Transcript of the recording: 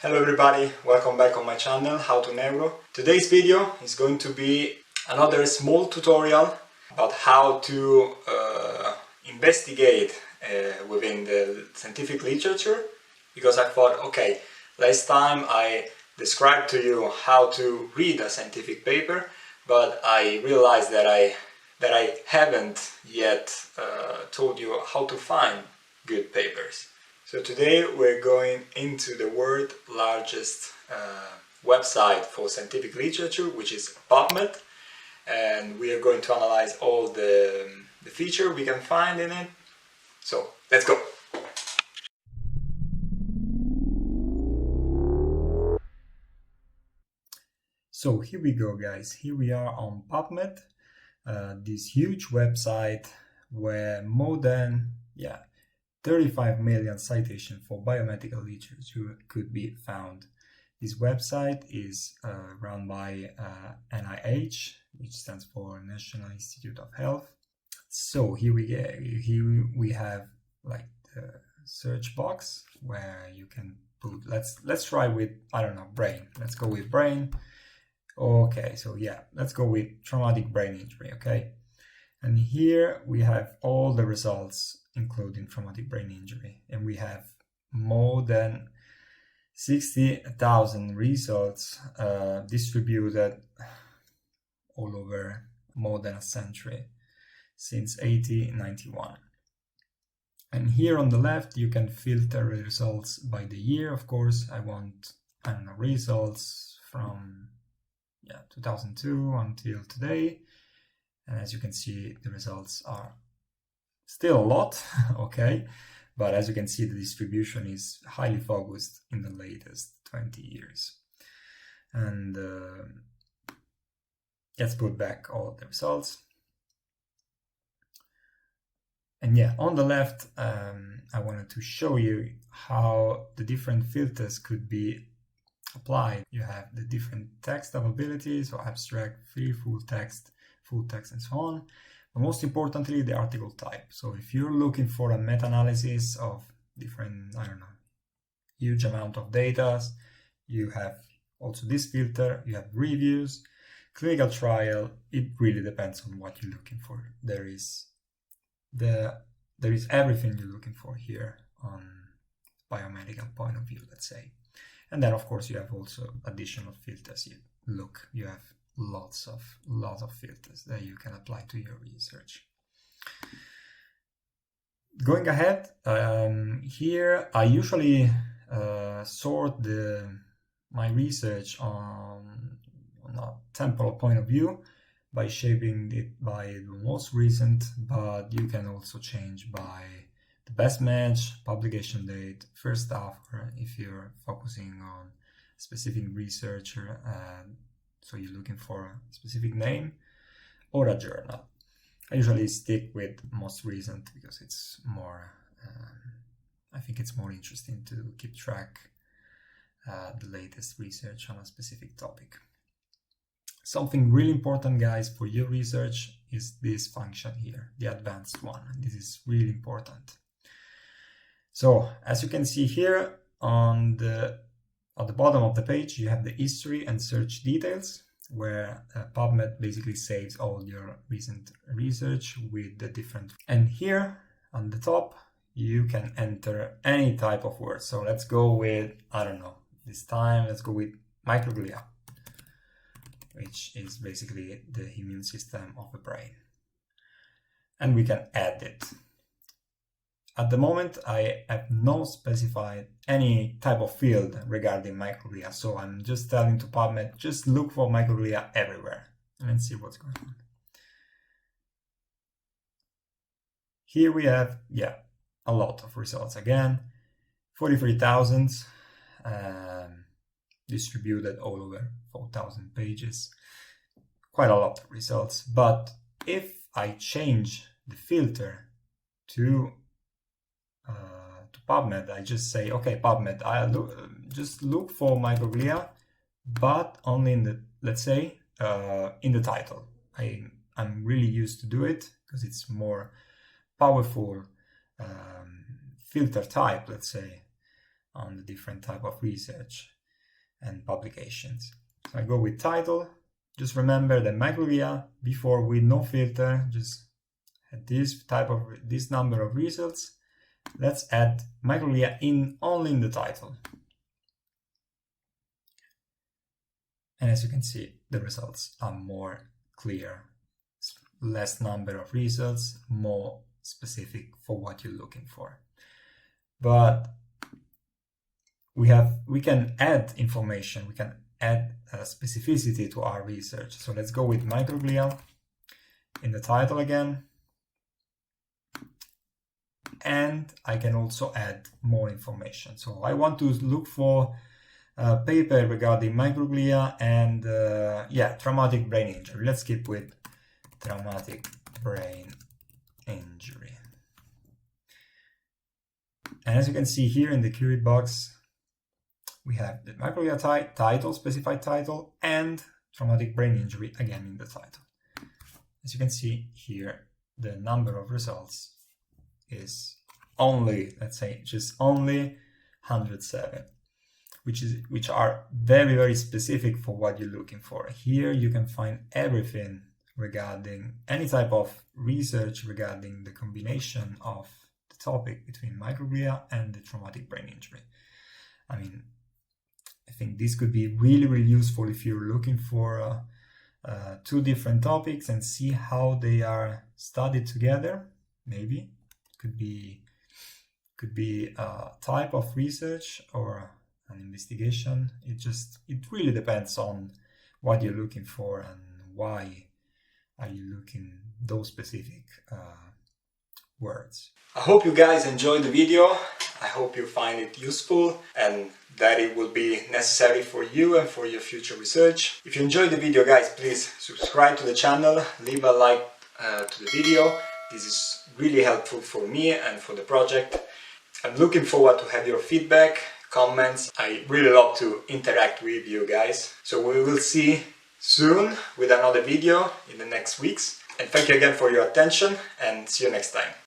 Hello everybody, welcome back on my channel, How to Neuro. Today's video is going to be another small tutorial about how to investigate within the scientific literature, because I thought, okay, last time I described to you how to read a scientific paper, but I realized that I haven't yet told you how to find good papers. So today we're going into the world's largest website for scientific literature, which is PubMed, and we are going to analyze all the features we can find in it. So let's go! So here we go, guys. Here we are on PubMed, this huge website where more than 35 million citations for biomedical literature could be found. This website is run by NIH, which stands for National Institute of Health. So here we have like the search box where you can put, let's try with, I don't know, brain. Let's go with brain. Okay, so yeah, let's go with traumatic brain injury, okay? And here we have all the results including traumatic brain injury, and we have more than 60,000 results distributed all over more than a century since 1891. And here on the left you can filter results by the year. Of course, I want, I don't know, results from 2002 until today, and as you can see the results are still a lot, okay, but as you can see the distribution is highly focused in the latest 20 years. And let's put back all the results. And yeah, on the left I wanted to show you how the different filters could be applied. You have the different text availability, so abstract, free, full text, and so on. But most importantly, the article type. So if you're looking for a meta-analysis of different, I don't know, huge amount of data, you have also this filter. You have reviews, clinical trial. It really depends on what you're looking for. There is everything you're looking for here on biomedical point of view, let's say. And then of course you have also additional filters. You have lots of filters that you can apply to your research. Going ahead, here I usually sort my research on a temporal point of view by shaping it by the most recent, but you can also change by the best match, publication date, first author if you're focusing on specific researcher, so you're looking for a specific name, or a journal. I usually stick with most recent because it's more, I think it's more interesting to keep track the latest research on a specific topic. Something really important, guys, for your research is this function here, the advanced one. This is really important. So as you can see here at the bottom of the page, you have the history and search details, where PubMed basically saves all your recent research with the different. And here on the top, you can enter any type of word. So let's go with, I don't know, this time let's go with microglia, which is basically the immune system of the brain. And we can add it. At the moment, I have not specified any type of field regarding microglia, so I'm just telling to PubMed, just look for microglia everywhere. And let's see what's going on. Here we have, a lot of results again, 43,000 distributed all over 4,000 pages. Quite a lot of results, but if I change the filter to PubMed, I just say, okay, PubMed, just look for microglia, but only in the, let's say, in the title. I'm really used to do it because it's more powerful filter type, let's say, on the different type of research and publications. So I go with title. Just remember that microglia before with no filter, just at this number of results. Let's add microglia only in the title. And as you can see, the results are more clear. Less number of results, more specific for what you're looking for. But we can add information, we can add specificity to our research. So let's go with microglia in the title again. And I can also add more information. So I want to look for a paper regarding microglia and traumatic brain injury. Let's keep with traumatic brain injury. And as you can see here in the query box, we have the microglia title, specified title, and traumatic brain injury again in the title. As you can see here, the number of results is only, let's say, just only 107, which are very, very specific for what you're looking for. Here you can find everything regarding any type of research regarding the combination of the topic between microglia and the traumatic brain injury. I mean, I think this could be really, really useful if you're looking for two different topics and see how they are studied together. Maybe could be a type of research or an investigation. It really depends on what you're looking for and why are you looking those specific words. I hope you guys enjoyed the video. I hope you find it useful and that it will be necessary for you and for your future research. If you enjoyed the video, guys, please subscribe to the channel, leave a like to the video. This is really helpful for me and for the project. I'm looking forward to have your feedback, comments. I really love to interact with you guys. So we will see soon with another video in the next weeks. And thank you again for your attention and see you next time.